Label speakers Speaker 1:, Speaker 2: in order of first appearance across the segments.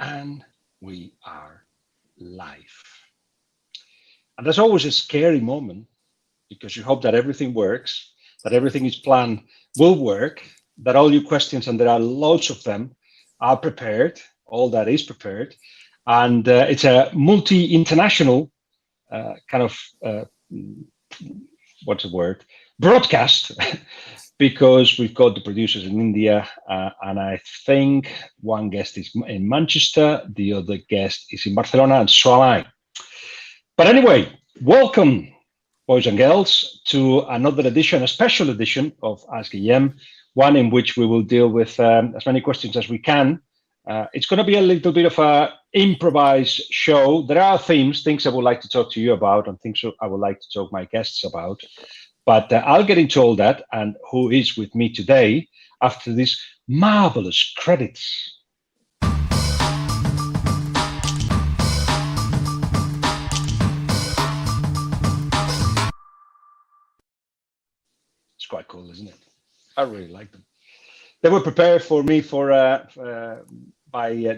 Speaker 1: And we are live. And there's always a scary moment because you hope that everything works, that everything is planned will work, that all your questions, and there are loads of them, are prepared, all that is prepared. And it's a multi-international kind of, what's the word, broadcast, because we've got the producers in India, and I think one guest is in Manchester, the other guest is in Barcelona, and so am I. But anyway, welcome, boys and girls, to another edition, a special edition of Ask Guillem, one in which we will deal with as many questions as we can. It's going to be a little bit of an improvised show. There are things I would like to talk to you about, and things I would like to talk to my guests about. But I'll get into all that and who is with me today after these marvelous credits. It's quite cool, isn't it? I really like them. They were prepared for me by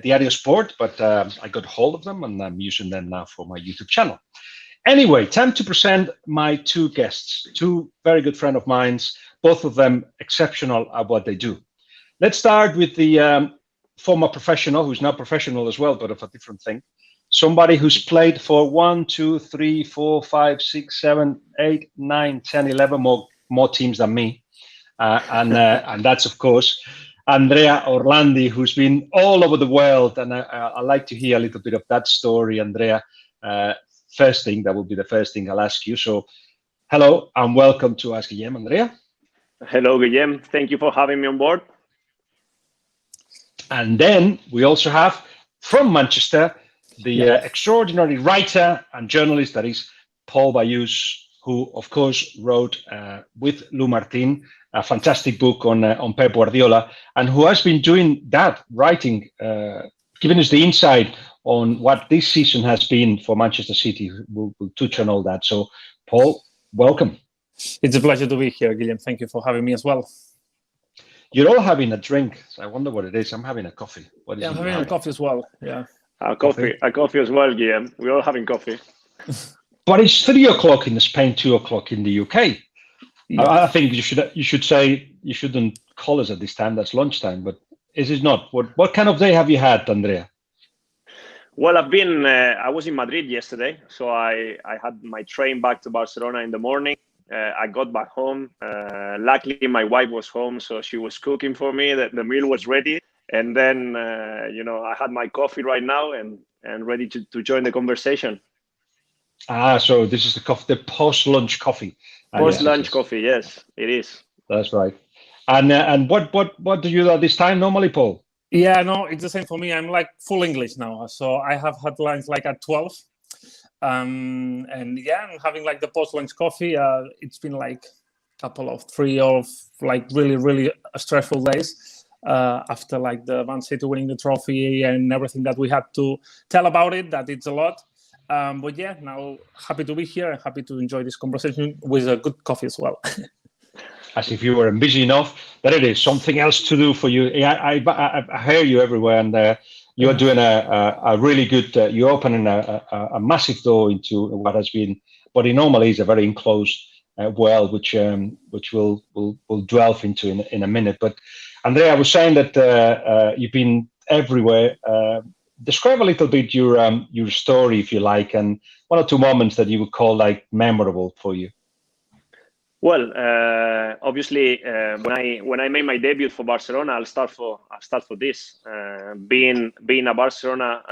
Speaker 1: Diario Sport, but I got hold of them and I'm using them now for my YouTube channel. Anyway, time to present my two guests, two very good friends of mine, both of them exceptional at what they do. Let's start with the former professional, who's now professional as well, but of a different thing. Somebody who's played for 1, 2, 3, 4, 5, 6, 7, 8, 9, 10, 11 more teams than me. And that's, of course, Andrea Orlandi, who's been all over the world. And I'd like to hear a little bit of that story, Andrea. First thing, that will be the first thing I'll ask you. So, hello and welcome to Ask Guillem, Andrea.
Speaker 2: Hello, Guillem. Thank you for having me on board.
Speaker 1: And then we also have from Manchester, the extraordinary writer and journalist that is Pol Ballus, who, of course, wrote with Lou Martin a fantastic book on Pep Guardiola, and who has been doing that writing, giving us the insight on what this season has been for Manchester City. We'll touch on all that. So, Paul, welcome.
Speaker 3: It's a pleasure to be here, Guillem. Thank you for having me as well.
Speaker 1: You're all having a drink. So I wonder what it is. I'm having a coffee.
Speaker 3: I'm having a coffee as well. Yeah.
Speaker 2: A coffee as well, Guillem. We're all having coffee.
Speaker 1: But it's 3 o'clock in Spain, 2 o'clock in the UK. Yeah. I think you should say you shouldn't call us at this time. That's lunchtime. But is it not? What kind of day have you had, Andrea?
Speaker 2: Well, I was in Madrid yesterday, so I had my train back to Barcelona in the morning. I got back home. Luckily, my wife was home, so she was cooking for me. The meal was ready. And then, I had my coffee right now and ready to join the conversation.
Speaker 1: So this is the post-lunch coffee.
Speaker 2: Post-lunch coffee, yes, it is.
Speaker 1: That's right. And what do you do at this time normally, Paul?
Speaker 3: Yeah, no, it's the same for me. I'm like full English now. So I have had lunch like at 12. And yeah, I'm having like the post-lunch coffee. It's been like a couple of 3 of like really, really stressful days after like the Man City winning the trophy and everything that we had to tell about it, that it's a lot. But yeah, now happy to be here and happy to enjoy this conversation with a good coffee as well.
Speaker 1: As if you weren't busy enough, that it is something else to do for you. I hear you everywhere, and you are doing a really good. You're opening a massive door into what has been, what it normally is a very enclosed world, which we'll delve into in a minute. But Andrea, I was saying that you've been everywhere. Describe a little bit your story, if you like, and 1 or 2 moments that you would call like memorable for you.
Speaker 2: Well, obviously, when I made my debut for Barcelona, I'll start for this. Being a Barcelona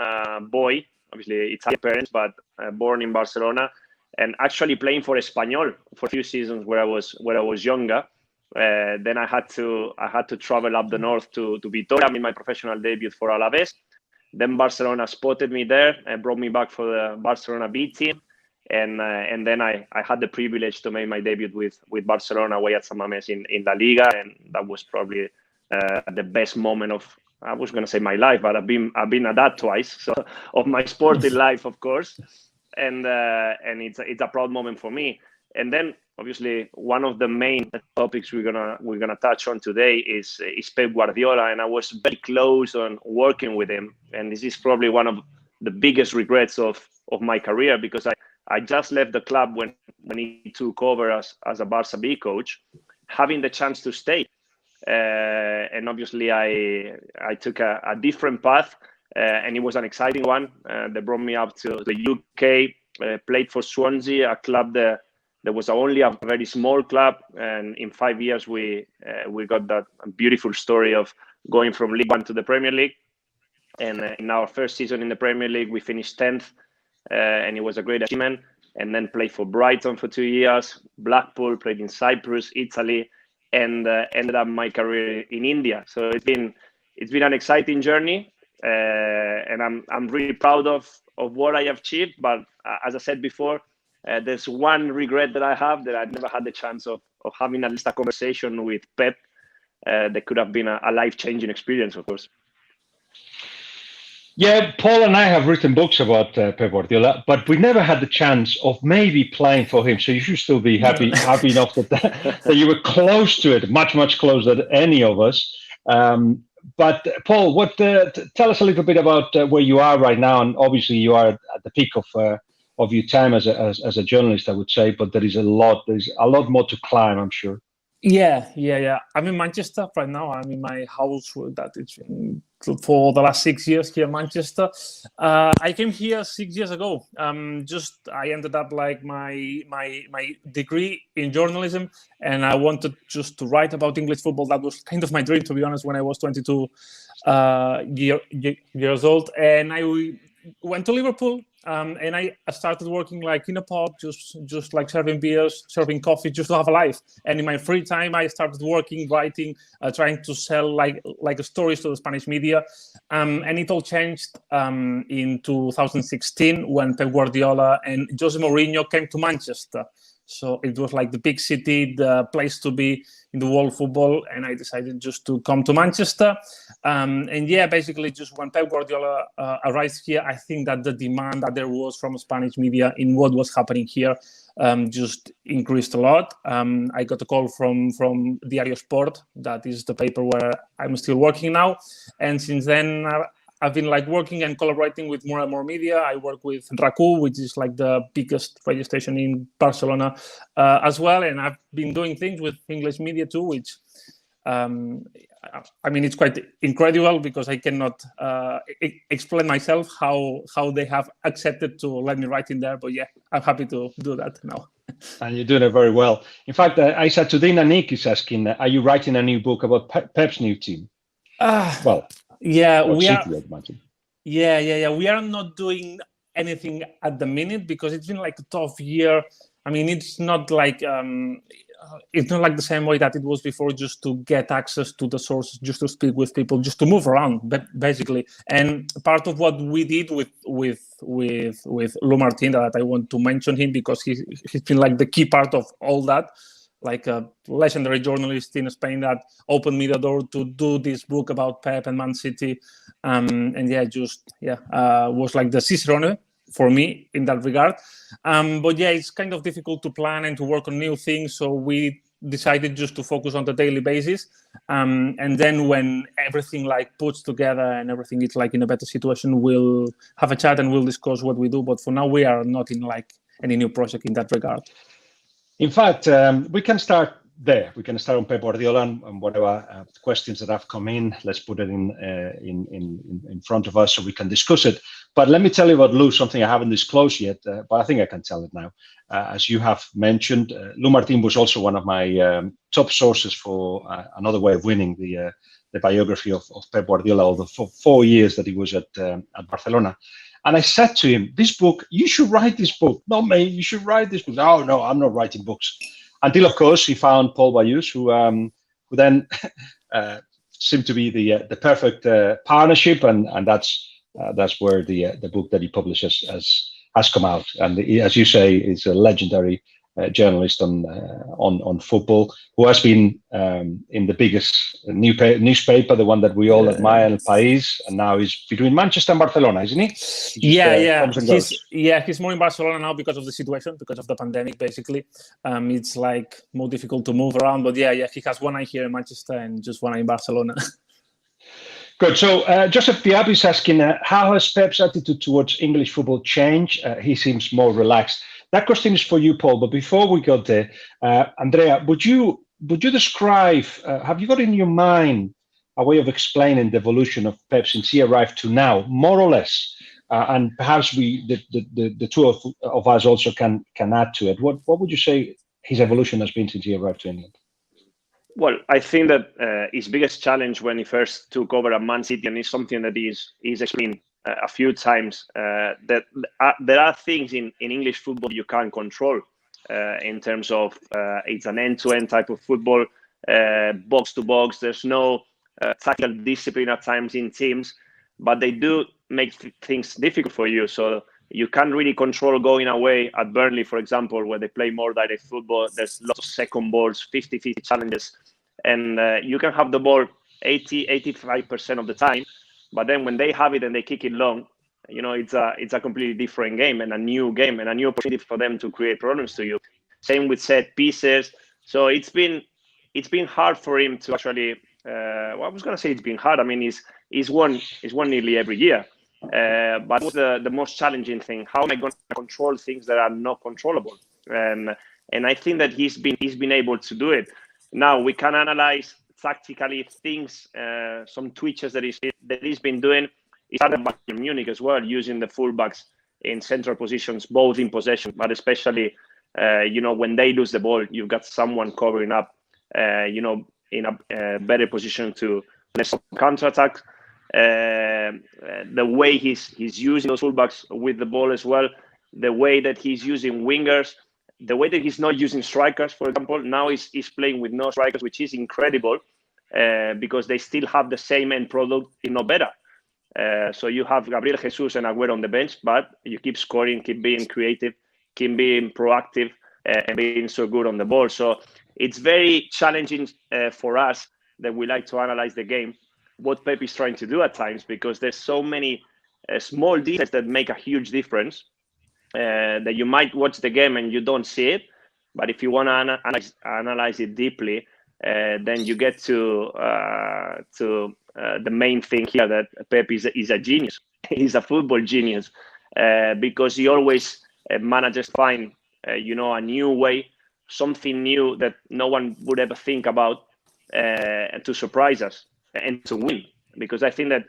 Speaker 2: boy, obviously Italian parents, but born in Barcelona, and actually playing for Espanyol for a few seasons where I was younger. Then I had to travel up the north to Vitoria. I made my professional debut for Alaves. Then Barcelona spotted me there and brought me back for the Barcelona B team. And then I had the privilege to make my debut with Barcelona away at San Mamés in La Liga, and that was probably the best moment of, I was going to say my life, but I've been a dad twice, so of my sporting life, of course, and it's a proud moment for me. And then obviously one of the main topics we're gonna touch on today is Pep Guardiola, and I was very close on working with him, and this is probably one of the biggest regrets of my career, because I just left the club when he took over as a Barça B coach, having the chance to stay, and obviously I took a different path, and it was an exciting one. They brought me up to the UK, played for Swansea, a club that was only a very small club, and in 5 years we got that beautiful story of going from League One to the Premier League. And in our first season in the Premier League, we finished 10th, and it was a great achievement. And then played for Brighton for 2 years, Blackpool, played in Cyprus, Italy, and ended up my career in India. So it's been an exciting journey, and I'm really proud of what I have achieved. But as I said before, there's one regret that I have, that I never had the chance of having at least a conversation with Pep. That could have been a life-changing experience, of course.
Speaker 1: Yeah, Paul and I have written books about Pep Guardiola, but we never had the chance of maybe playing for him. So you should still be happy enough that you were close to it, much closer than any of us. But Paul, tell us a little bit about where you are right now, and obviously you are at the peak of your time as a journalist, I would say. But there's a lot more to climb, I'm sure.
Speaker 3: Yeah. I'm in Manchester right now. I'm in my house that it's been for the last 6 years here in Manchester. I came here 6 years ago. I ended up like my degree in journalism, and I wanted just to write about English football. That was kind of my dream, to be honest, when I was 22 years old. And I went to Liverpool. And I started working like in a pub, just like serving beers, serving coffee, just to have a life. And in my free time, I started working, writing, trying to sell like stories to the Spanish media. And it all changed in 2016 when Pep Guardiola and Jose Mourinho came to Manchester. So it was like the big city, the place to be in the world football, and I decided just to come to Manchester. And yeah, basically just when Pep Guardiola arrived here, I think that the demand that there was from Spanish media in what was happening here just increased a lot. I got a call from Diario Sport, that is the paper where I'm still working now. And since then, I've been like working and collaborating with more and more media. I work with RACU, which is like the biggest radio station in Barcelona as well. And I've been doing things with English media too, which, I mean, it's quite incredible because I cannot explain myself how they have accepted to let me write in there. But yeah, I'm happy to do that now.
Speaker 1: And you're doing it very well. In fact, I said today, Nick is asking, are you writing a new book about Pep's new team? Well,
Speaker 3: yeah, we are.
Speaker 1: Yeah,
Speaker 3: we are not doing anything at the minute because it's been like a tough year. I mean, it's not like the same way that it was before, just to get access to the sources, just to speak with people, just to move around, basically. And part of what we did with Lu Martin, that I want to mention him because he's been like the key part of all that. Like a legendary journalist in Spain that opened me the door to do this book about Pep and Man City. Was like the Cicerone for me in that regard. But yeah, it's kind of difficult to plan and to work on new things. So we decided just to focus on the daily basis. And then when everything like puts together and everything is like in a better situation, we'll have a chat and we'll discuss what we do. But for now, we are not in like any new project in that regard.
Speaker 1: In fact, we can start there. We can start on Pep Guardiola and whatever questions that have come in. Let's put it in front of us so we can discuss it. But let me tell you about Lu, something I haven't disclosed yet, but I think I can tell it now. As you have mentioned, Lu Martin was also one of my top sources for another way of winning, the biography of Pep Guardiola, over the 4 years that he was at Barcelona. And I said to him, this book, you should write this book. No, mate, you should write this book. No, I'm not writing books. Until, of course, he found Pol Ballus, who then seemed to be the perfect partnership. And that's where the book that he publishes has come out. And as you say, it's a legendary journalist on football, who has been in the biggest newspaper, the one that we all admire, El País, and now he's between Manchester and Barcelona, isn't he?
Speaker 3: He's more in Barcelona now because of the situation, because of the pandemic, basically. It's like more difficult to move around, but he has one eye here in Manchester and just one eye in Barcelona.
Speaker 1: Good. So Joseph Piab is asking, how has Pep's attitude towards English football changed? He seems more relaxed. That question is for you, Paul. But before we go there, Andrea, would you describe? Have you got in your mind a way of explaining the evolution of Pep since he arrived to now, more or less? And perhaps the two of us also can add to it. What would you say his evolution has been since he arrived to England?
Speaker 2: Well, I think that his biggest challenge when he first took over at Man City, and it's something that he's explained a few times, that there are things in English football you can't control in terms of it's an end-to-end type of football, box to box. There's no tactical discipline at times in teams, but they do make things difficult for you. So you can't really control going away at Burnley, for example, where they play more direct football. There's lots of second balls, 50-50 challenges, and you can have the ball 80-85% of the time. But then when they have it and they kick it long, it's a completely different game and a new opportunity for them to create problems to you. Same with set pieces. So it's been hard for him to actually. I was going to say it's been hard. I mean, he's won nearly every year. But what's the most challenging thing? How am I going to control things that are not controllable? And I think that he's been able to do it. Now we can analyze tactically things, some twitches that he's been doing. He started back in Munich as well, using the fullbacks in central positions, both in possession, but especially when they lose the ball, you've got someone covering up, in a better position to counter-attack. The way he's using those fullbacks with the ball as well, the way that he's using wingers, the way that he's not using strikers, for example. Now he's playing with no strikers, which is incredible because they still have the same end product, if not better. So you have Gabriel Jesus and Aguero on the bench, but you keep scoring, keep being creative, keep being proactive, and being so good on the ball. So it's very challenging for us that we like to analyze the game, what Pep is trying to do at times, because there's so many small details that make a huge difference that you might watch the game and you don't see it. But if you want to analyze it deeply, then you get to the main thing here, that Pep is a genius. He's a football genius because he always manages to find a new way, something new that no one would ever think about, to surprise us and to win. Because I think that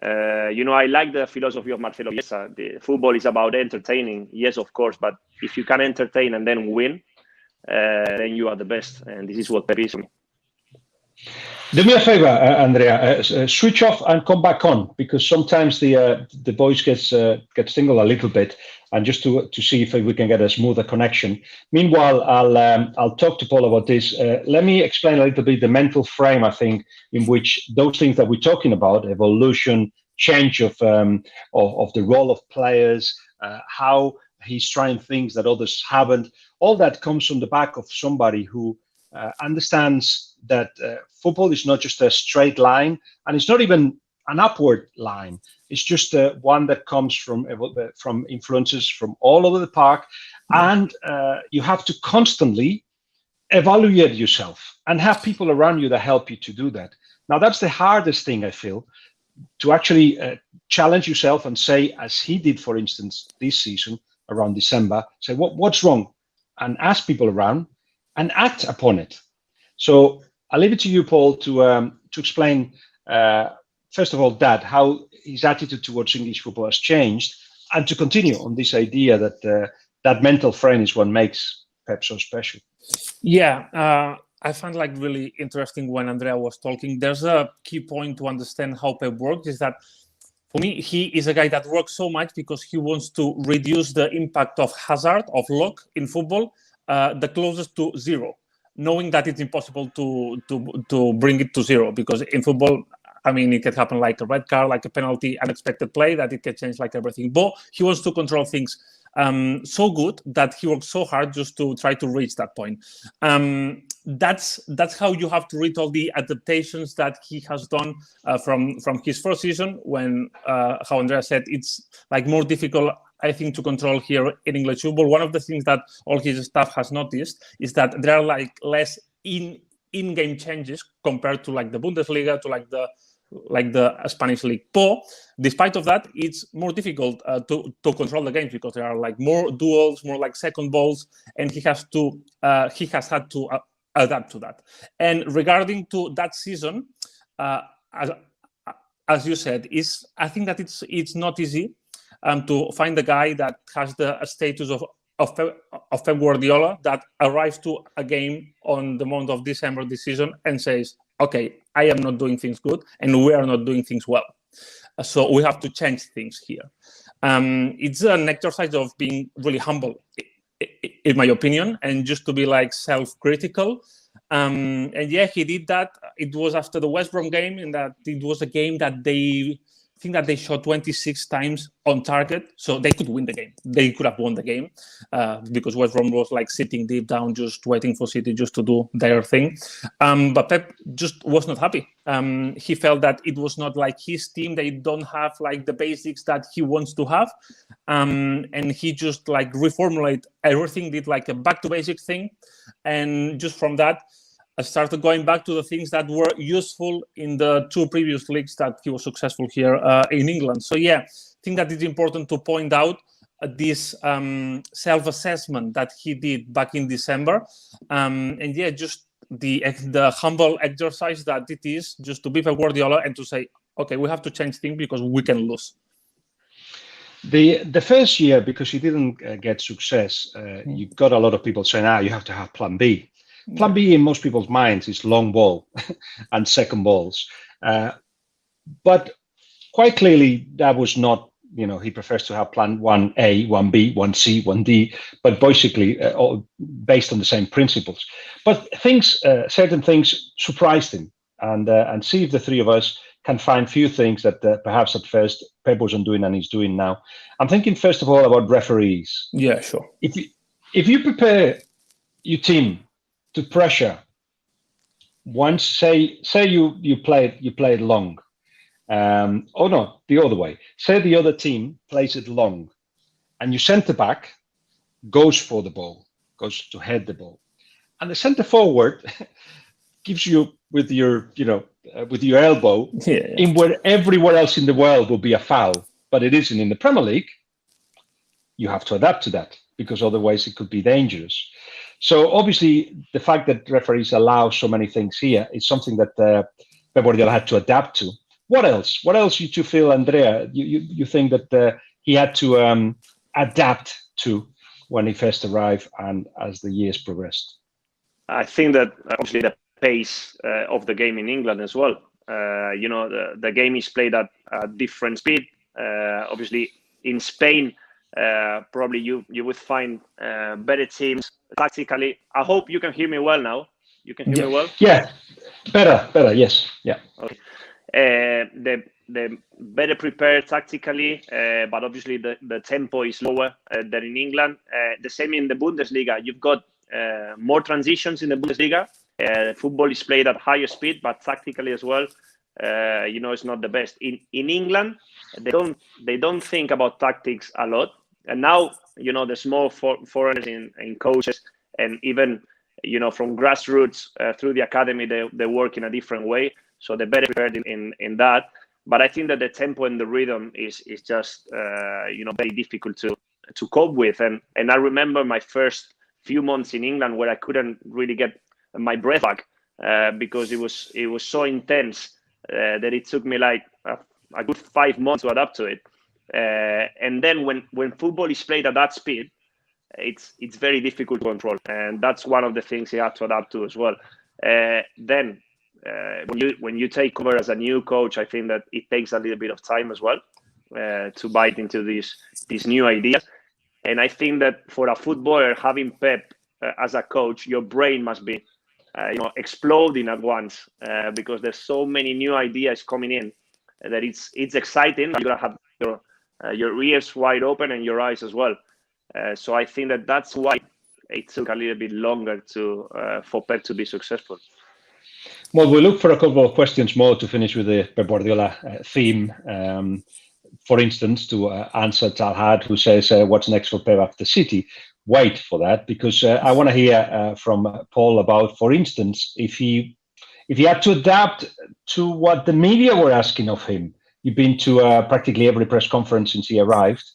Speaker 2: I like the philosophy of Marcelo Bielsa. The football is about entertaining, yes, of course, but if you can entertain and then win, then you are the best, and this is what Pep is for me.
Speaker 1: Do me a favor, Andrea. Switch off and come back on, because sometimes the voice gets tingled a little bit, and just to see if we can get a smoother connection. Meanwhile, I'll talk to Paul about this. Let me explain a little bit the mental frame, I think, in which those things that we're talking about, evolution, change of the role of players, how he's trying things that others haven't, all that comes from the back of somebody who understands that football is not just a straight line, and it's not even an upward line. It's just one that comes from influences from all over the park, and you have to constantly evaluate yourself and have people around you that help you to do that. Now, that's the hardest thing, I feel, to actually challenge yourself and say, as he did, for instance, this season around December, say what's wrong, and ask people around and act upon it. So I'll leave it to you, Paul, to explain, first of all, how his attitude towards English football has changed, and to continue on this idea that that mental frame is what makes Pep so special.
Speaker 3: Yeah, I find really interesting when Andrea was talking. There's a key point to understand how Pep works, is that for me, he is a guy that works so much because he wants to reduce the impact of hazard, of luck in football, the closest to zero, knowing that it's impossible to bring it to zero, because in football, I mean, it can happen like a red card, like a penalty, unexpected play, that it can change everything. But he wants to control things so good that he worked so hard just to try to reach that point. That's how you have to read all the adaptations that he has done from his first season, when, how Andrea said, it's like more difficult, I think, to control here in English football. One of the things that all his staff has noticed is that there are like less in-game changes compared to like the Bundesliga, to like the Spanish league. But despite of that, it's more difficult to control the games, because there are like more duels, more like second balls, and he has had to adapt to that. And regarding to that season, as you said, I think that it's not easy to find a guy that has the status of Pep Guardiola, that arrives to a game on the month of December this season and says, okay, I am not doing things good and we are not doing things well. So we have to change things here. It's an exercise of being really humble, in my opinion, and just to be like self-critical. And yeah, he did that. It was after the West Brom game, and that it was a game that I think that they shot 26 times on target, so they could win the game. They could have won the game because West Brom was like sitting deep down, just waiting for City just to do their thing. But Pep just was not happy. He felt that it was not like his team. They don't have like the basics that he wants to have. And he just like reformulate everything, did like a back to basic thing. And just from that, I started going back to the things that were useful in the two previous leagues that he was successful here in England. So yeah, I think that it's important to point out this self-assessment that he did back in December. And yeah, just the humble exercise that it is just to be Pep Guardiola and to say, okay, we have to change things because we can lose.
Speaker 1: The first year, because he didn't get success, you got a lot of people saying, you have to have plan B. Plan B in most people's minds is long ball and second balls. But quite clearly, that was not, he prefers to have plan 1A, 1B, 1C, 1D, but basically all based on the same principles. But certain things surprised him, and see if the three of us can find few things that perhaps at first Pep wasn't doing and he's doing now. I'm thinking first of all about referees.
Speaker 3: Yeah, sure.
Speaker 1: If you prepare your team to pressure, once say you played long, or no, the other way. Say the other team plays it long, and your centre back goes for the ball, goes to head the ball, and the centre forward gives you with your elbow in where everywhere else in the world will be a foul, but it isn't in the Premier League. You have to adapt to that, because otherwise it could be dangerous. So obviously, the fact that referees allow so many things here is something that Pep Guardiola had to adapt to. What else? What else you two feel, Andrea? You think that he had to adapt to when he first arrived and as the years progressed?
Speaker 2: I think that obviously the pace of the game in England as well. The game is played at a different speed. Obviously, in Spain, probably you would find better teams tactically. I hope you can hear me well now. You can hear me well?
Speaker 1: Yeah, better, yes. Yeah.
Speaker 2: Okay. The better prepared tactically, but obviously the tempo is lower than in England. The same in the Bundesliga. You've got more transitions in the Bundesliga. Football is played at higher speed, but tactically as well, it's not the best. In England, they don't think about tactics a lot. And now, there's more foreigners in coaches, and even, from grassroots through the academy, they work in a different way. So they're better prepared in that. But I think that the tempo and the rhythm is just, very difficult to cope with. And I remember my first few months in England where I couldn't really get my breath back because it was so intense that it took me like a good 5 months to adapt to it. And then when football is played at that speed, it's very difficult to control, and that's one of the things you have to adapt to as well. Then when you take over as a new coach, I think that it takes a little bit of time as well to bite into these new ideas. And I think that for a footballer, having Pep as a coach, your brain must be exploding at once because there's so many new ideas coming in that it's exciting. You're gonna have your ears wide open and your eyes as well. So I think that's why it took a little bit longer for Pep to be successful.
Speaker 1: Well, we'll look for a couple of questions more to finish with the Pep Guardiola theme. For instance, to answer Talhad, who says, what's next for Pep after City? Wait for that, because I want to hear from Paul about, for instance, if he had to adapt to what the media were asking of him. You've been to practically every press conference since he arrived.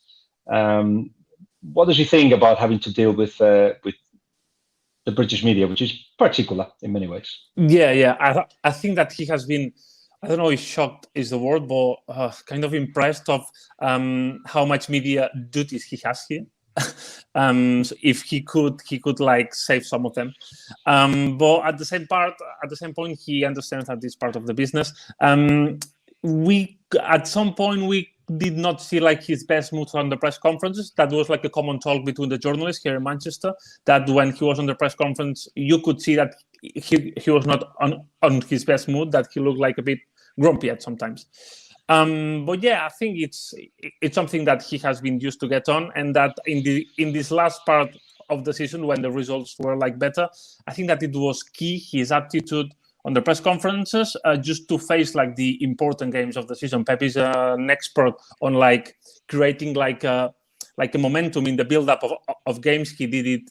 Speaker 1: What does he think about having to deal with the British media, which is particular in many ways?
Speaker 3: Yeah. I think that he has been, I don't know if shocked is the word, but kind of impressed of how much media duties he has here. So if he could like save some of them, but at the same point, he understands that this part of the business. At some point we did not see like his best mood on the press conferences. That was like a common talk between the journalists here in Manchester, that when he was on the press conference, you could see that he was not on his best mood, that he looked like a bit grumpy at sometimes. But yeah, I think it's something that he has been used to get on, and that in this last part of the season, when the results were like better, I think that it was key, his attitude on the press conferences, just to face like the important games of the season. Pep is an expert on like creating like a momentum in the build-up of games. He did it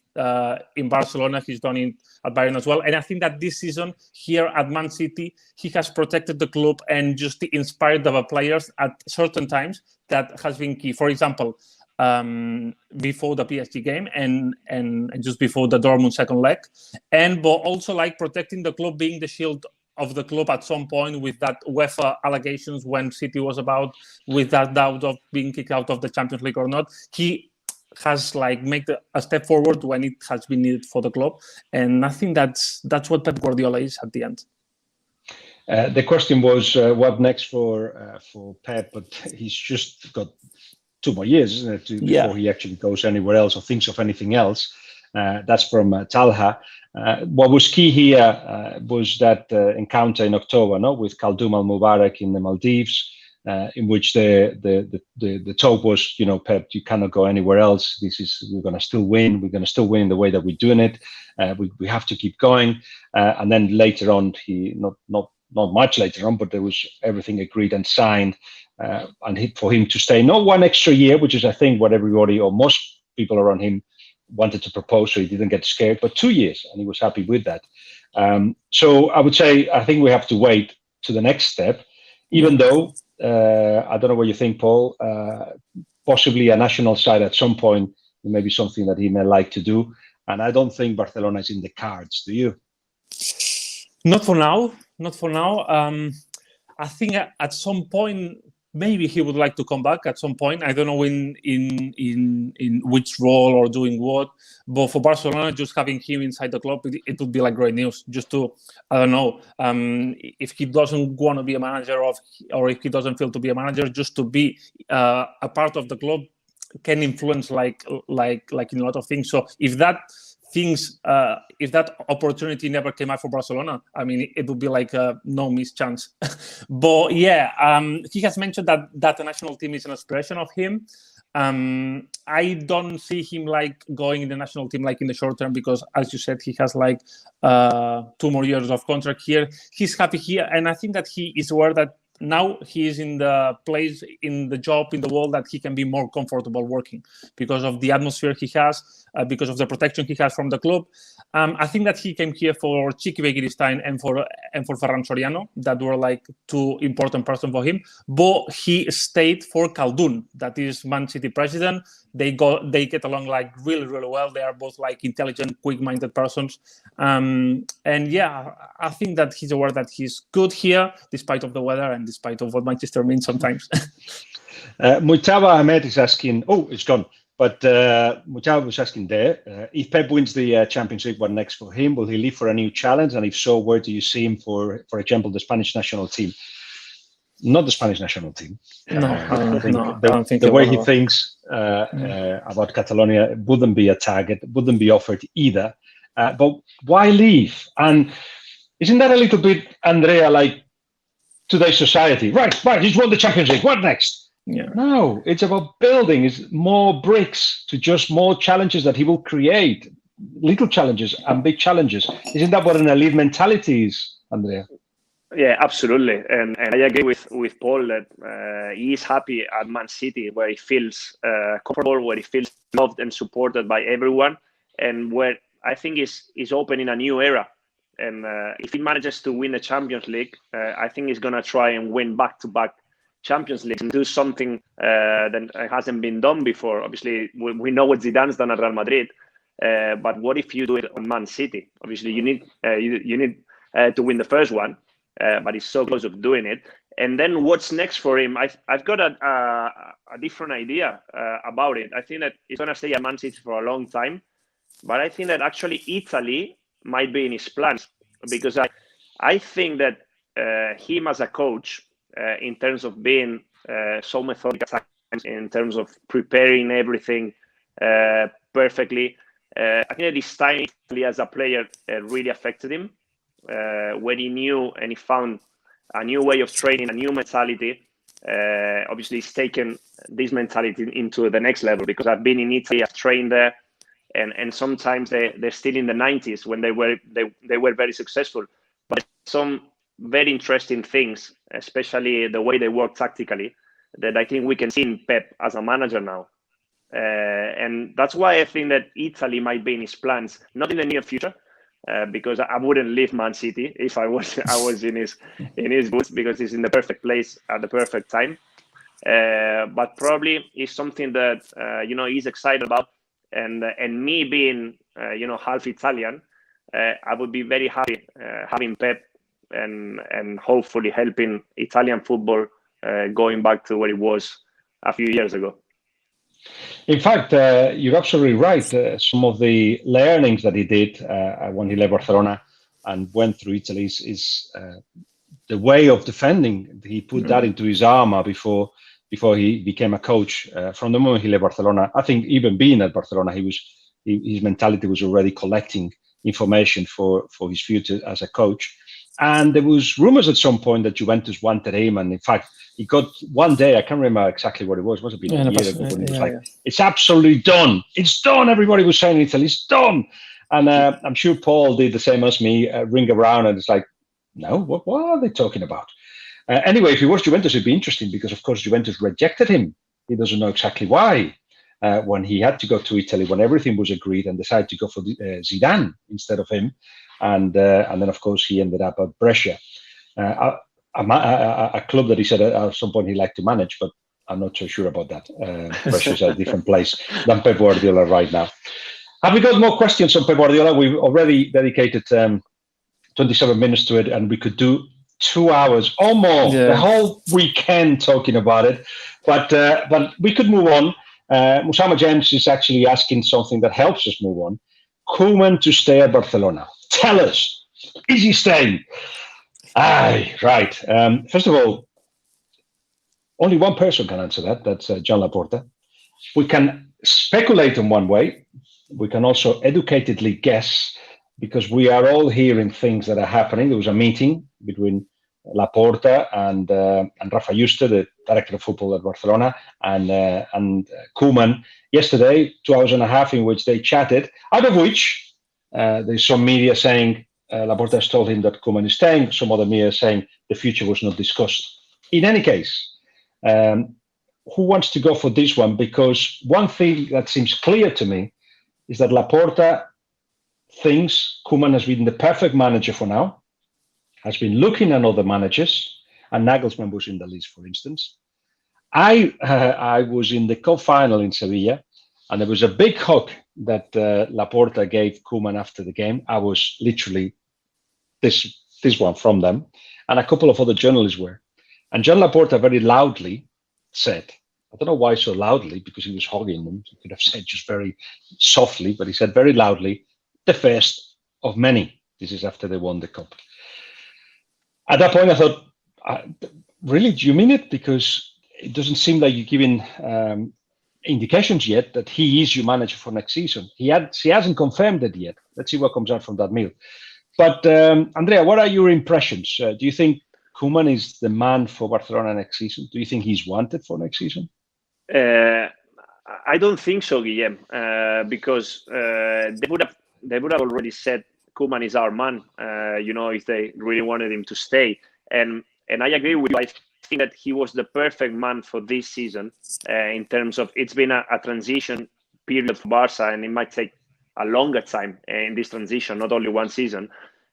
Speaker 3: in Barcelona. He's done it at Bayern as well. And I think that this season here at Man City, he has protected the club and just inspired the players at certain times. That has been key. For example, before the PSG game and just before the Dortmund second leg, but also like protecting the club, being the shield of the club at some point with that UEFA allegations when City was about, with that doubt of being kicked out of the Champions League or not. He has like made a step forward when it has been needed for the club, and I think that's what Pep Guardiola is at the end.
Speaker 1: The question was what next for Pep, but he's just got 2 more years, isn't it, before he actually goes anywhere else or thinks of anything else. That's from Talha. What was key here was that encounter in October, with Khaldoum Al Mubarak in the Maldives, in which the talk was, Pep, you cannot go anywhere else. We're going to still win. We're going to still win the way that we're doing it. We have to keep going. And then later on, he not much later on, but there was everything agreed and signed. And for him to stay, not 1 extra year, which is, I think, what everybody or most people around him wanted to propose, so he didn't get scared, but 2 years, and he was happy with that. So I would say, I think we have to wait to the next step, even though, I don't know what you think, Paul, possibly a national side at some point, maybe something that he may like to do. And I don't think Barcelona is in the cards, do you?
Speaker 3: Not for now. I think at some point, maybe he would like to come back at some point. I don't know in which role or doing what. But for Barcelona, just having him inside the club, it would be like great news. Just to, I don't know, if he doesn't want to be a manager or if he doesn't feel to be a manager, just to be a part of the club can influence like in a lot of things. So if that opportunity never came out for Barcelona, I mean, it would be like a no miss chance. But yeah, he has mentioned that the national team is an aspiration of him. I don't see him like going in the national team like in the short term, because as you said, he has like 2 more years of contract here. He's happy here, and I think that he is aware that now he is in the place, in the job, in the world that he can be more comfortable working because of the atmosphere he has, because of the protection he has from the club. I think that he came here for Chiqui Begiristain and for Ferran Soriano, that were like 2 important persons for him. But he stayed for Khaldoum, that is Man City president. They get along like really, really well. They are both like intelligent, quick-minded persons. And yeah, I think that he's aware that he's good here, despite of the weather and despite of what Manchester means sometimes.
Speaker 1: Mutaba Ahmed is asking, it's gone. But Mutaba was asking there, if Pep wins the Champions League, what next for him? Will he leave for a new challenge? And if so, where do you see him for example, the Spanish national team? Not the Spanish national team.
Speaker 3: I don't think
Speaker 1: the way he thinks about Catalonia wouldn't be a target, wouldn't be offered either. But why leave? And isn't that a little bit, Andrea, like today's society? Right, he's won the Champions League. What next?
Speaker 3: Yeah.
Speaker 1: No, it's about building. It's more bricks to just more challenges that he will create. Little challenges and big challenges. Isn't that what an elite mentality is, Andrea?
Speaker 2: Yeah, absolutely, and I agree with Paul that he is happy at Man City, where he feels comfortable, where he feels loved and supported by everyone, and where I think is opening a new era. And if he manages to win the Champions League, I think he's gonna try and win back-to-back Champions League and do something that hasn't been done before. Obviously, we know what Zidane's done at Real Madrid, but what if you do it on Man City? Obviously, you need to win the first one. But he's so close of doing it. And then what's next for him? I've got a different idea about it. I think that he's going to stay at Man City for a long time. But I think that actually Italy might be in his plans, because I think that him as a coach, in terms of being so methodical, in terms of preparing everything perfectly, I think that his time in Italy as a player really affected him. When he knew and he found a new way of training, a new mentality. Obviously, he's taken this mentality into the next level, because I've been in Italy, I've trained there, and sometimes they're still in the 90s when they were very successful. But some very interesting things, especially the way they work tactically, that I think we can see in Pep as a manager now. And that's why I think that Italy might be in his plans, not in the near future. Because I wouldn't leave Man City if I was in his boots, because he's in the perfect place at the perfect time. But probably it's something that he's excited about, and me being half Italian, I would be very happy having Pep and hopefully helping Italian football going back to where it was a few years ago.
Speaker 1: In fact, you're absolutely right. Some of the learnings that he did when he left Barcelona and went through Italy is the way of defending. He put that into his armor before he became a coach. From the moment he left Barcelona, I think even being at Barcelona, his mentality was already collecting information for his future as a coach. And there was rumors at some point that Juventus wanted him, and in fact, he got one day, I can't remember exactly what it was. It must have been a year ago, when he was like, it's absolutely done. It's done. Everybody was saying in Italy, it's done. And I'm sure Paul did the same as me, ring around, and it's like, no, what are they talking about? Anyway, if he was Juventus, it'd be interesting, because, of course, Juventus rejected him. He doesn't know exactly why. When he had to go to Italy, when everything was agreed, and decided to go for Zidane instead of him. And then, of course, he ended up at Brescia. A club that he said at some point he liked to manage, but I'm not so sure about that. Brescia is a different place than Pep Guardiola right now. Have we got more questions on Pep Guardiola? We've already dedicated 27 minutes to it, and we could do 2 hours or more, the whole weekend talking about it. But we could move on. Musama James is actually asking something that helps us move on. Koeman to stay at Barcelona. Tell us, is he staying? Aye, right. First of all, only one person can answer that. That's John Laporta. We can speculate in one way. We can also educatedly guess, because we are all hearing things that are happening. There was a meeting between Laporta and Rafa Yuste, the director of football at Barcelona, and Koeman yesterday, 2 hours and a half, in which they chatted, out of which there's some media saying Laporta has told him that Koeman is staying, some other media saying the future was not discussed. In any case, who wants to go for this one? Because one thing that seems clear to me is that Laporta thinks Koeman has been the perfect manager for now, has been looking at other managers, and Nagelsmann was in the list, for instance. I was in the cup final in Sevilla, and there was a big hug that Laporta gave Koeman after the game. I was literally this one from them, and a couple of other journalists were. And John Laporta very loudly said, I don't know why so loudly, because he was hugging them. He could have said just very softly, but he said very loudly, the first of many. This is after they won the cup. At that point, I thought, really, do you mean it? Because it doesn't seem like you're giving indications yet that he is your manager for next season. He hasn't confirmed it yet. Let's see what comes out from that meal. But Andrea, what are your impressions? Do you think Koeman is the man for Barcelona next season? Do you think he's wanted for next season?
Speaker 2: I don't think so, Guillem, because they would have already said Koeman is our man. If they really wanted him to stay, and I agree with you. I think that he was the perfect man for this season. In terms of, it's been a transition period for Barca, and it might take a longer time in this transition, not only one season.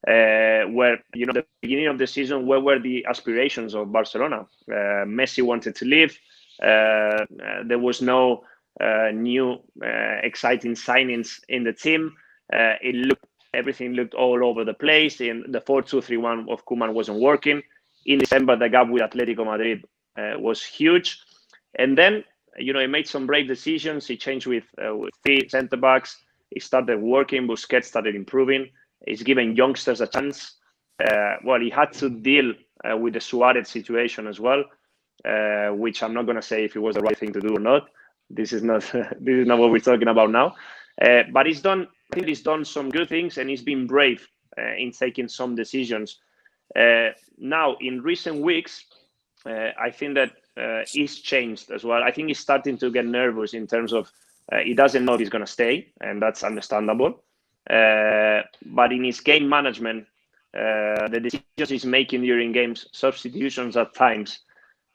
Speaker 2: Where the beginning of the season, where were the aspirations of Barcelona? Messi wanted to leave. There was no new exciting signings in the team. Everything looked all over the place. In the 4-2-3-1 of Koeman wasn't working. In December, the gap with Atletico Madrid was huge, and then he made some brave decisions. He changed with 3 centre backs. He started working. Busquets started improving. He's giving youngsters a chance. He had to deal with the Suarez situation as well, which I'm not going to say if it was the right thing to do or not. This is not what we're talking about now. But I think he's done some good things, and he's been brave in taking some decisions. Now, in recent weeks, I think that he's changed as well. I think he's starting to get nervous in terms of he doesn't know if he's going to stay, and that's understandable. But in his game management, the decisions he's making during games, substitutions at times,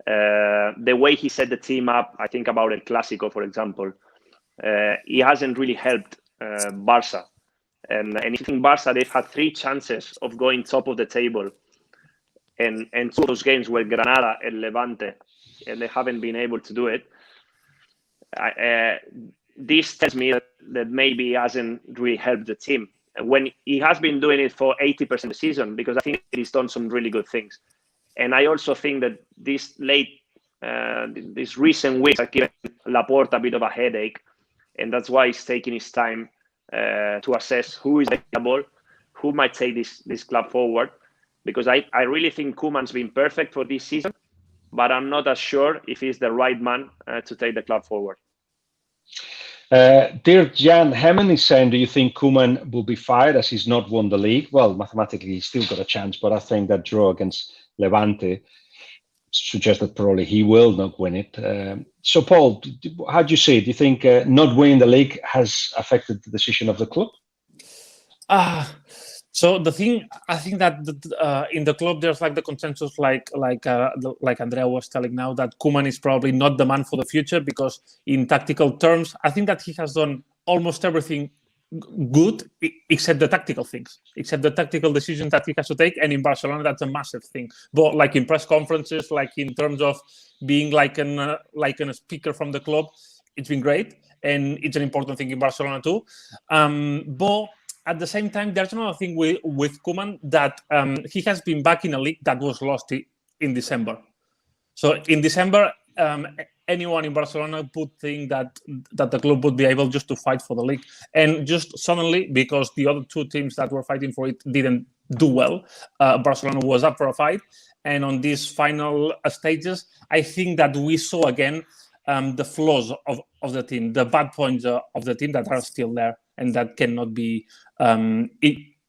Speaker 2: the way he set the team up, I think about El Clásico, for example, he hasn't really helped Barca. And I think Barca, they've had 3 chances of going top of the table. And 2 of those games were Granada and Levante, and they haven't been able to do it. This tells me that maybe he hasn't really helped the team when he has been doing it for 80% of the season, because I think he's done some really good things. And I also think that these recent weeks have given Laporte a bit of a headache, and that's why he's taking his time to assess who is available, who might take this club forward. Because I really think Koeman's been perfect for this season, but I'm not as sure if he's the right man to take the club forward.
Speaker 1: Dear Jan, Hemmen is saying, do you think Koeman will be fired as he's not won the league? Well, mathematically, he's still got a chance, but I think that draw against Levante suggests that probably he will not win it. So, Paul, how do you see it? Do you think not winning the league has affected the decision of the club?
Speaker 3: So the thing, I think that in the club there's like the consensus, like Andrea was telling now, that Koeman is probably not the man for the future, because in tactical terms, I think that he has done almost everything good except the tactical things, except the tactical decisions that he has to take. And in Barcelona, that's a massive thing. But like in press conferences, like in terms of being like a speaker from the club, it's been great, and it's an important thing in Barcelona too. But at the same time, there's another thing with Koeman, that he has been back in a league that was lost in December. So in December, anyone in Barcelona would think that the club would be able just to fight for the league. And just suddenly, because the other 2 teams that were fighting for it didn't do well, Barcelona was up for a fight. And on these final stages, I think that we saw again the flaws of the team, the bad points of the team that are still there, and that cannot be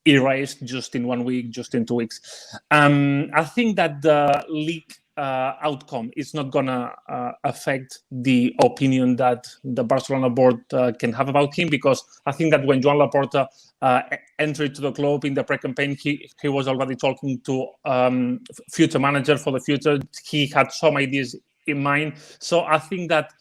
Speaker 3: erased just in 1 week, just in 2 weeks. I think that the league outcome is not going to affect the opinion that the Barcelona board can have about him, because I think that when Joan Laporta entered to the club in the pre-campaign, he was already talking to future manager for the future. He had some ideas in mind. So I think that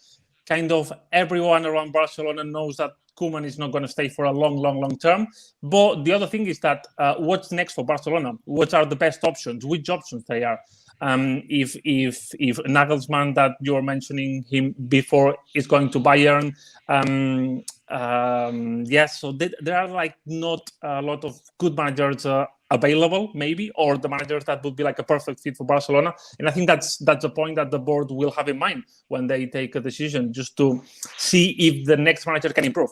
Speaker 3: kind of everyone around Barcelona knows that Koeman is not going to stay for a long term. But the other thing is that what's next for Barcelona? What are the best options? Which options they are? If Nagelsmann, that you were mentioning him before, is going to Bayern, yes, so there are like not a lot of good managers available, maybe, or the managers that would be like a perfect fit for Barcelona. And I think that's a point that the board will have in mind when they take a decision, just to see if the next manager can improve.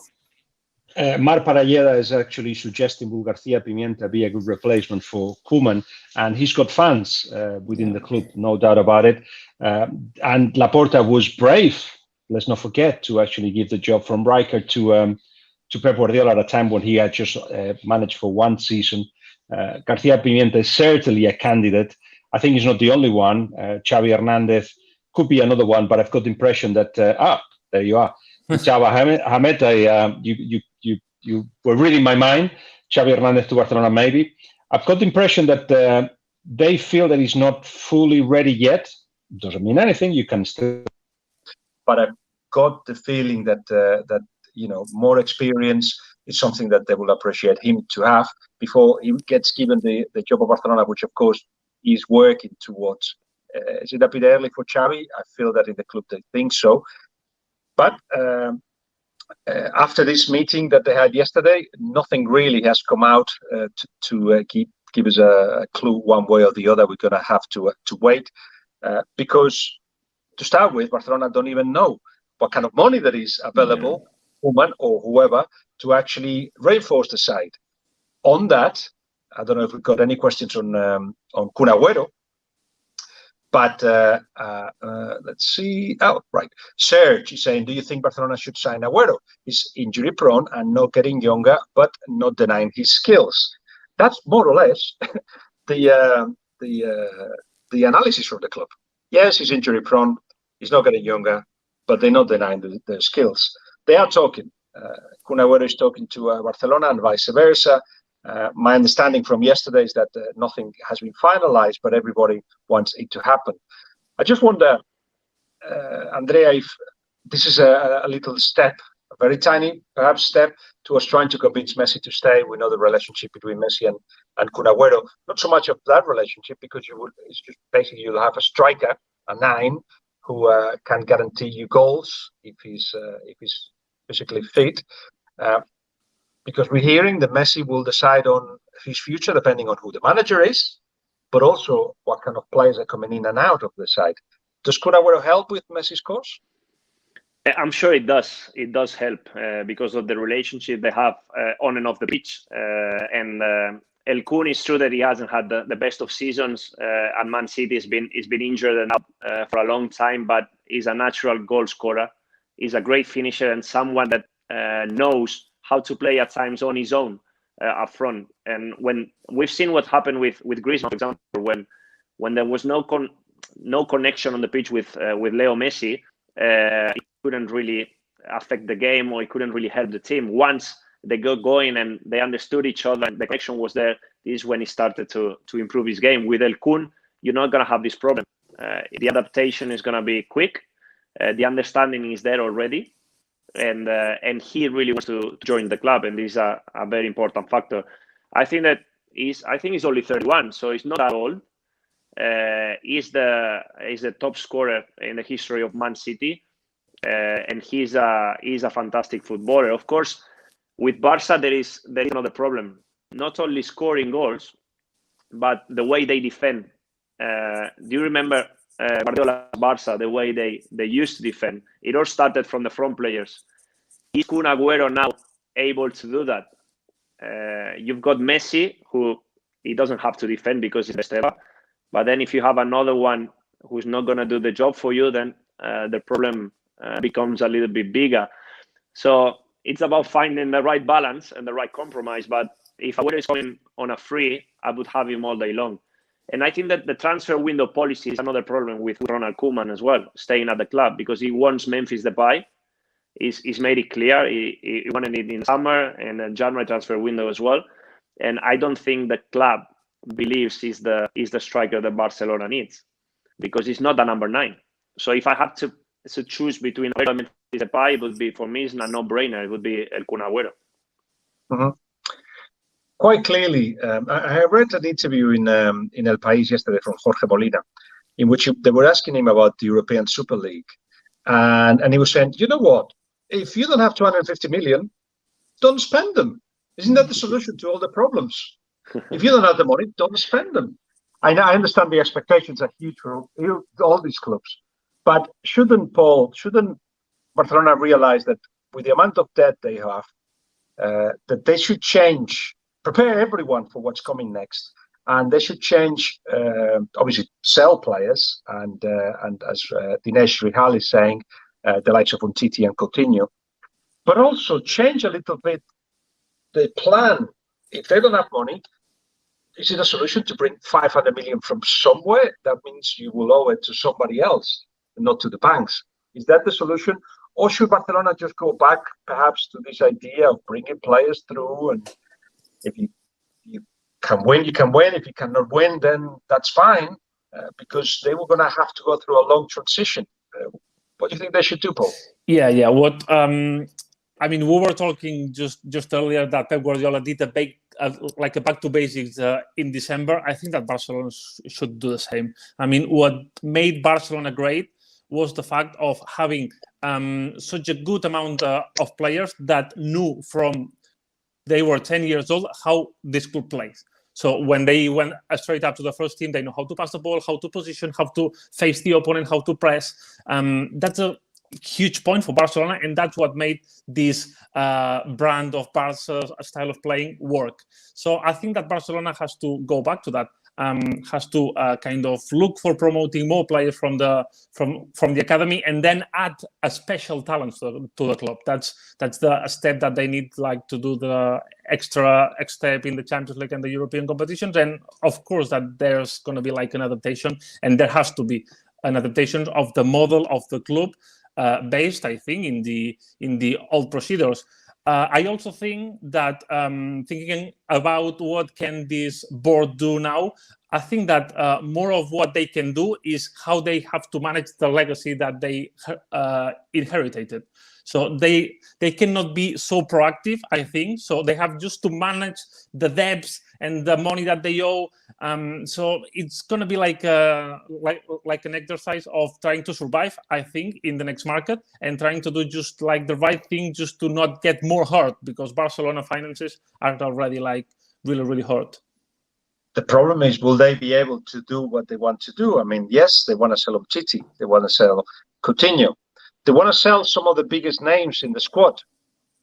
Speaker 1: Mar Paralleda is actually suggesting Will Garcia Pimienta be a good replacement for Koeman, and he's got fans within the club, no doubt about it. And Laporta was brave, let's not forget, to actually give the job from Rijkaard to Pep Guardiola at a time when he had just managed for 1 season. Garcia Pimienta is certainly a candidate. I think he's not the only one. Xavi Hernandez could be another one, but I've got the impression that there you are, Xavi Hamed. You were reading my mind. Xavi Hernandez to Barcelona, maybe. I've got the impression that they feel that he's not fully ready yet. Doesn't mean anything. You can still.
Speaker 4: But I've got the feeling that more experience is something that they will appreciate him to have before he gets given the job of Barcelona, which of course he's working towards. Is it a bit early for Xavi? I feel that in the club they think so. But after this meeting that they had yesterday, nothing really has come out to give us a clue one way or the other. We're going to have to wait because to start with, Barcelona don't even know what kind of money that is available, Koeman or whoever, to actually reinforce the side. On that, I don't know if we've got any questions on Kun Aguero, but let's see. Oh, right. Serge is saying, do you think Barcelona should sign Aguero? He's injury prone and not getting younger, but not denying his skills. That's more or less the analysis from the club. Yes, he's injury prone. He's not getting younger, but they're not denying the skills. They are talking. Kun Aguero is talking to Barcelona and vice versa. My understanding from yesterday is that nothing has been finalized, but everybody wants it to happen. I just wonder, Andrea, if this is a little step, a very tiny, perhaps, step towards trying to convince Messi to stay. We know the relationship between Messi and Kun Aguero. Not so much of that relationship, because it's just basically you'll have a striker, a 9, who can guarantee you goals if he's physically fit. Because we're hearing that Messi will decide on his future depending on who the manager is, but also what kind of players are coming in and out of the side. Does Kun Aguero help with Messi's cause?
Speaker 2: I'm sure it does. It does help because of the relationship they have on and off the pitch. El Kun, is true that he hasn't had the best of seasons at Man City. He's been injured and out for a long time, but he's a natural goal scorer. He's a great finisher and someone that knows how to play at times on his own up front. And when we've seen what happened with Griezmann, for example, when there was no connection on the pitch with Leo Messi, it couldn't really affect the game, or it couldn't really help the team. Once they got going and they understood each other and the connection was there, this is when he started to improve his game. With El Kun, you're not going to have this problem. The adaptation is going to be quick. The understanding is there already. And he really wants to join the club, and this is a very important factor. I think he's only 31, so he's not that old. He's the top scorer in the history of Man City, and he's a fantastic footballer. Of course, with Barca there is another problem. Not only scoring goals, but the way they defend. Do you remember Guardiola Barca, the way they used to defend? It all started from the front players. Is Kun Aguero now able to do that? You've got Messi, who he doesn't have to defend because he's best ever. But then if you have another one who's not going to do the job for you, then the problem becomes a little bit bigger. So it's about finding the right balance and the right compromise. But if Aguero is coming on a free, I would have him all day long. And I think that the transfer window policy is another problem with Ronald Koeman as well, staying at the club, because he wants Memphis Depay. He's made it clear he wanted it in summer and a January transfer window as well. And I don't think the club believes he's the striker that Barcelona needs, because he's not the number 9. So if I have to choose between Aguero and Memphis Depay, it would be, for me, it's a no-brainer. It would be El Kun Aguero.
Speaker 4: Mm-hmm. Quite clearly, I read an interview in El País yesterday from Jorge Molina, in which they were asking him about the European Super League. And he was saying, you know what? If you don't have 250 million, don't spend them. Isn't that the solution to all the problems? If you don't have the money, don't spend them. I understand the expectations are huge for all these clubs. But shouldn't Barcelona realize that with the amount of debt they have, that they should prepare everyone for what's coming next? And they should change, obviously, sell players, and as Dinesh Rihal is saying, the likes of Umtiti and Coutinho, but also change a little bit the plan. If they don't have money, is it a solution to bring 500 million from somewhere? That means you will owe it to somebody else, not to the banks. Is that the solution? Or should Barcelona just go back perhaps to this idea of bringing players through, and if you can win, you can win. If you cannot win, then that's fine, because they were going to have to go through a long transition. What do you think they should do, Paul?
Speaker 3: Yeah. What I mean, we were talking just earlier that Pep Guardiola did a back to basics in December. I think that Barcelona should do the same. I mean, what made Barcelona great was the fact of having such a good amount of players that knew from they were 10 years old how this could play. So when they went straight up to the first team, they know how to pass the ball, how to position, how to face the opponent, how to press. That's a huge point for Barcelona, and that's what made this brand of Barca's style of playing work. So I think that Barcelona has to go back to that. Has to kind of look for promoting more players from the academy, and then add a special talent to the club. That's the step that they need, like, to do the extra step in the Champions League and the European competitions. And of course that there's going to be like an adaptation, and there has to be an adaptation of the model of the club based, I think, in the old procedures. I also think that thinking about what can this board do now, I think that more of what they can do is how they have to manage the legacy that they inherited. So they cannot be so proactive, I think. So they have just to manage the debts and the money that they owe. So it's going to be like an exercise of trying to survive, I think, in the next market, and trying to do just like the right thing, just to not get more hurt, because Barcelona finances are already like really, really hurt.
Speaker 4: The problem is, will they be able to do what they want to do? I mean, yes, they want to sell Umtiti, they want to sell Coutinho, they want to sell some of the biggest names in the squad.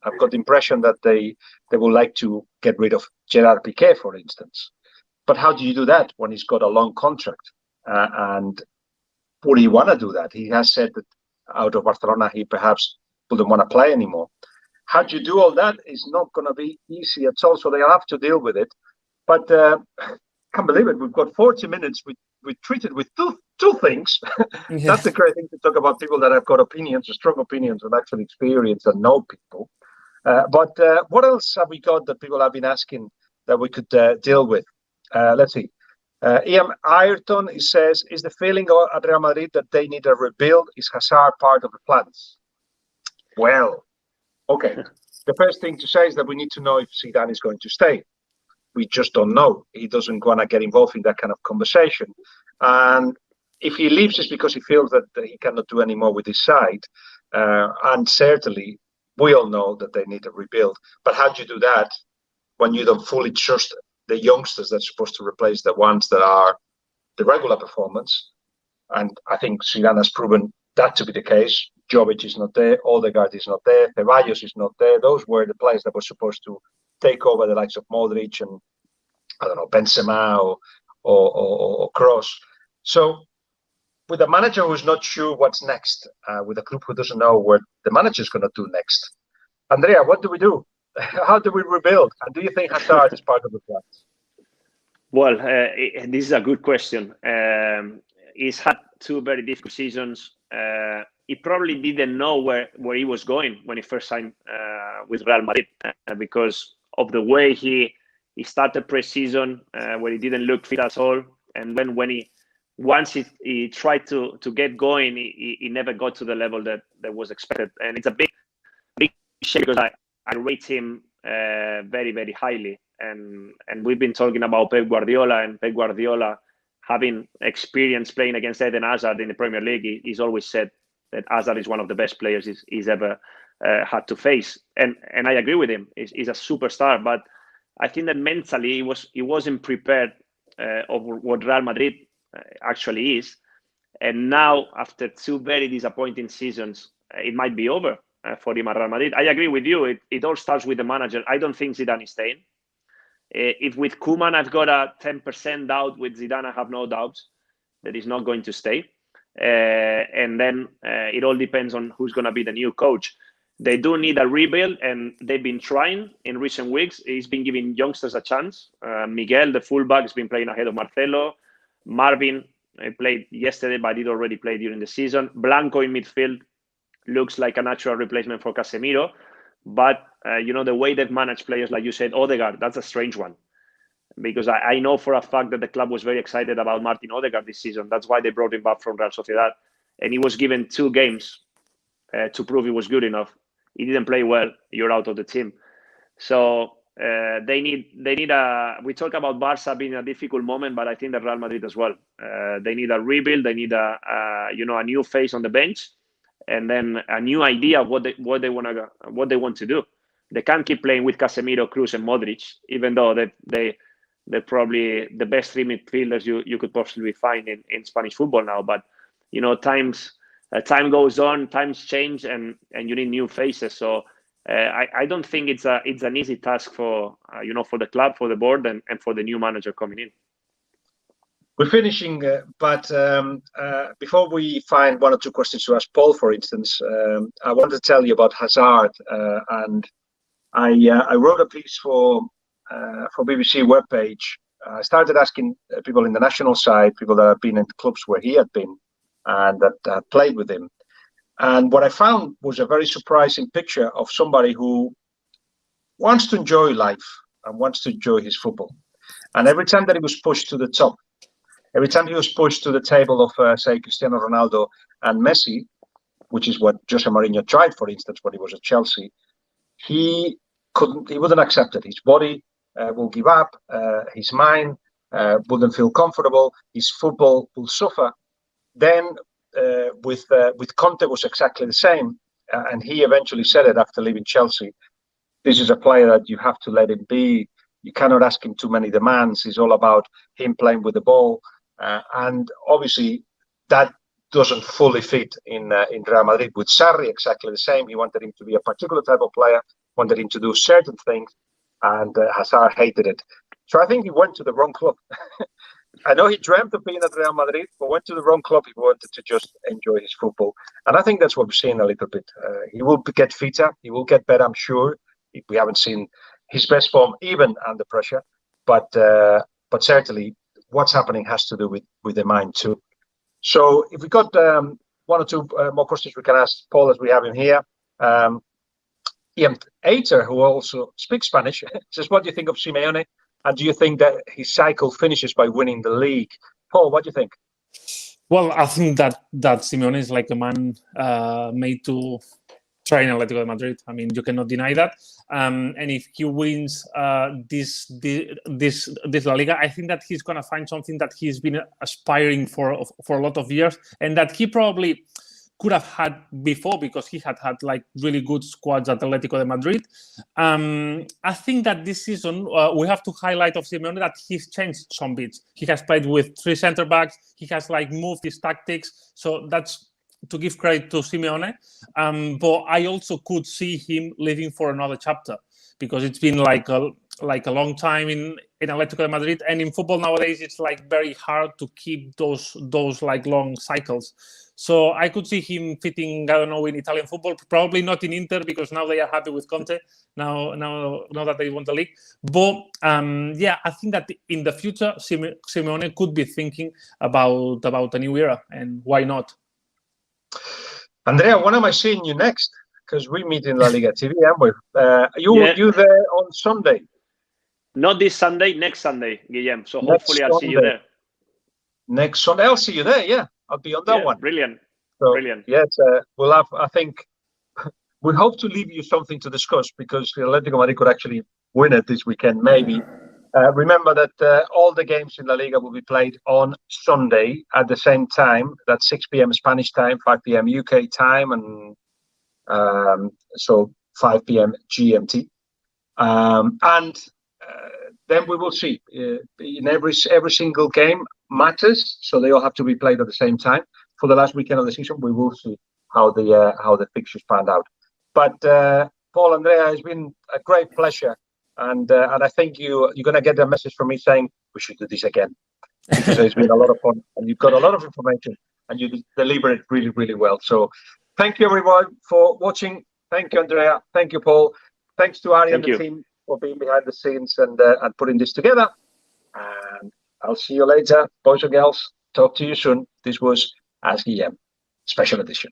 Speaker 4: I've got the impression that they would like to get rid of Gerard Piqué, for instance. But how do you do that when he's got a long contract? And would he want to do that? He has said that out of Barcelona, he perhaps wouldn't want to play anymore. How do you do all that? It's not going to be easy at all, so they'll have to deal with it. But can't believe it. We've got 40 minutes. We treated with two things.
Speaker 3: Yeah.
Speaker 4: That's the great thing to talk about people that have got opinions, or strong opinions, and actually experience and know people. But what else have we got that people have been asking that we could deal with? Let's see. Ian Ayrton says, is the feeling at Real Madrid that they need a rebuild? Is Hazard part of the plans? Well, okay. The first thing to say is that we need to know if Zidane is going to stay. We just don't know. He doesn't want to get involved in that kind of conversation. And if he leaves, it's because he feels that he cannot do any more with his side. And certainly, we all know that they need a rebuild. But how do you do that when you don't fully trust the youngsters that's supposed to replace the ones that are the regular performance? And I think Zidane has proven that to be the case. Jovic is not there. Odegaard is not there. Ceballos is not there. Those were the players that were supposed to take over the likes of Modric and, I don't know, Benzema or Kroos. So with a manager who's not sure what's next, with a club who doesn't know what the manager is going to do next, Andrea, what do we do? How do we rebuild? And do you think Hazard is part of the plans?
Speaker 2: Well, this is a good question. He's had two very difficult seasons. He probably didn't know where he was going when he first signed with Real Madrid, because of the way he started pre-season, where he didn't look fit at all. And then once he tried to get going, he never got to the level that was expected. And it's a big shame, because I rate him very, very highly. And we've been talking about Pep Guardiola, and Pep Guardiola, having experience playing against Eden Hazard in the Premier League, he's always said that Hazard is one of the best players he's ever had to face. And I agree with him. He's a superstar, but I think that mentally he wasn't prepared of what Real Madrid actually is. And now, after two very disappointing seasons, it might be over for him at Real Madrid. I agree with you. It all starts with the manager. I don't think Zidane is staying. If with Koeman I've got a 10% doubt, with Zidane I have no doubts that he's not going to stay. And then it all depends on who's going to be the new coach. They do need a rebuild, and they've been trying in recent weeks. He's been giving youngsters a chance. Miguel, the fullback, has been playing ahead of Marcelo. Marvin played yesterday, but did already play during the season. Blanco in midfield looks like a natural replacement for Casemiro. But, the way they've managed players, like you said, Odegaard, that's a strange one. Because I know for a fact that the club was very excited about Martin Odegaard this season. That's why they brought him back from Real Sociedad. And he was given 2 games to prove he was good enough. He didn't play well. You're out of the team. So they need a. We talk about Barca being a difficult moment, but I think that Real Madrid as well. They need a rebuild. They need a new face on the bench, and then a new idea of what they want to do. They can't keep playing with Casemiro, Kroos, and Modric, even though they're probably the best 3 midfielders you could possibly find in Spanish football now. But time goes on, times change, and you need new faces. So I don't think it's an easy task for the club, for the board, and for the new manager coming in.
Speaker 4: We're finishing, but before we find 1 or 2 questions to ask Paul, for instance, I want to tell you about Hazard, and I wrote a piece for BBC webpage. I started asking people in the national side, people that have been in the clubs where he had been and that played with him. And what I found was a very surprising picture of somebody who wants to enjoy life and wants to enjoy his football. And every time that he was pushed to the top, every time he was pushed to the table of, say, Cristiano Ronaldo and Messi, which is what Jose Mourinho tried, for instance, when he was at Chelsea, he wouldn't accept it. His body will give up, his mind wouldn't feel comfortable, his football will suffer. Then with Conte was exactly the same, and he eventually said it after leaving Chelsea. This is a player that you have to let him be. You cannot ask him too many demands. It's all about him playing with the ball, and obviously that doesn't fully fit in Real Madrid. With Sarri, exactly the same. He wanted him to be a particular type of player, wanted him to do certain things, and Hazard hated it. So I think he went to the wrong club. I know he dreamt of being at Real Madrid, but went to the wrong club. He wanted to just enjoy his football. And I think that's what we're seeing a little bit. He will get fitter. He will get better, I'm sure. We haven't seen his best form even under pressure. But certainly what's happening has to do with the mind too. So if we got 1 or 2 more questions we can ask Paul as we have him here. Ian Ater, who also speaks Spanish, says, what do you think of Simeone? And do you think that his cycle finishes by winning the league? Paul, what do you think?
Speaker 3: Well, I think that Simeone is like a man made to train Atletico Madrid. I mean, you cannot deny that. And if he wins this La Liga, I think that he's going to find something that he's been aspiring for a lot of years, and that he probably could have had before, because he had like really good squads at Atletico de Madrid. I think that this season we have to highlight of Simeone that he's changed some bits. He has played with 3 center backs. He has like moved his tactics. So that's to give credit to Simeone. But I also could see him leaving for another chapter, because it's been like a long time in Atletico de Madrid, and in football nowadays it's like very hard to keep those like long cycles. So I could see him fitting, I don't know, in Italian football, probably not in Inter, because now they are happy with Conte, now that they won the league. But I think that in the future, Simeone could be thinking about a new era, and why not?
Speaker 4: Andrea, when am I seeing you next? Because we meet in La Liga TV, aren't we? You there on Sunday?
Speaker 2: Not this Sunday, next Sunday, Guillem. So hopefully I'll see you there.
Speaker 4: Next Sunday, I'll see you there, yeah. I'll be on that one.
Speaker 2: Brilliant.
Speaker 4: So,
Speaker 2: brilliant.
Speaker 4: Yes, we'll have, I think, we hope to leave you something to discuss, because Atletico Madrid could actually win it this weekend, maybe. Remember that all the games in La Liga will be played on Sunday at the same time. That's 6 p.m. Spanish time, 5 p.m. UK time, and so 5 p.m. GMT. And then we will see. In every single game matters, so they all have to be played at the same time. For the last weekend of the season, we will see how the fixtures panned out. But Paul, Andrea, it's been a great pleasure, and I think you're going to get a message from me saying we should do this again, because it's been a lot of fun, and you've got a lot of information, and you deliver it really, really well. So thank you everyone for watching Thank you, Andrea. Thank you, Paul. Thanks to Ari and
Speaker 2: Thank
Speaker 4: the
Speaker 2: you.
Speaker 4: team for being behind the scenes and putting this together. And I'll see you later, boys and girls. Talk to you soon. This was Ask Guillem, special edition.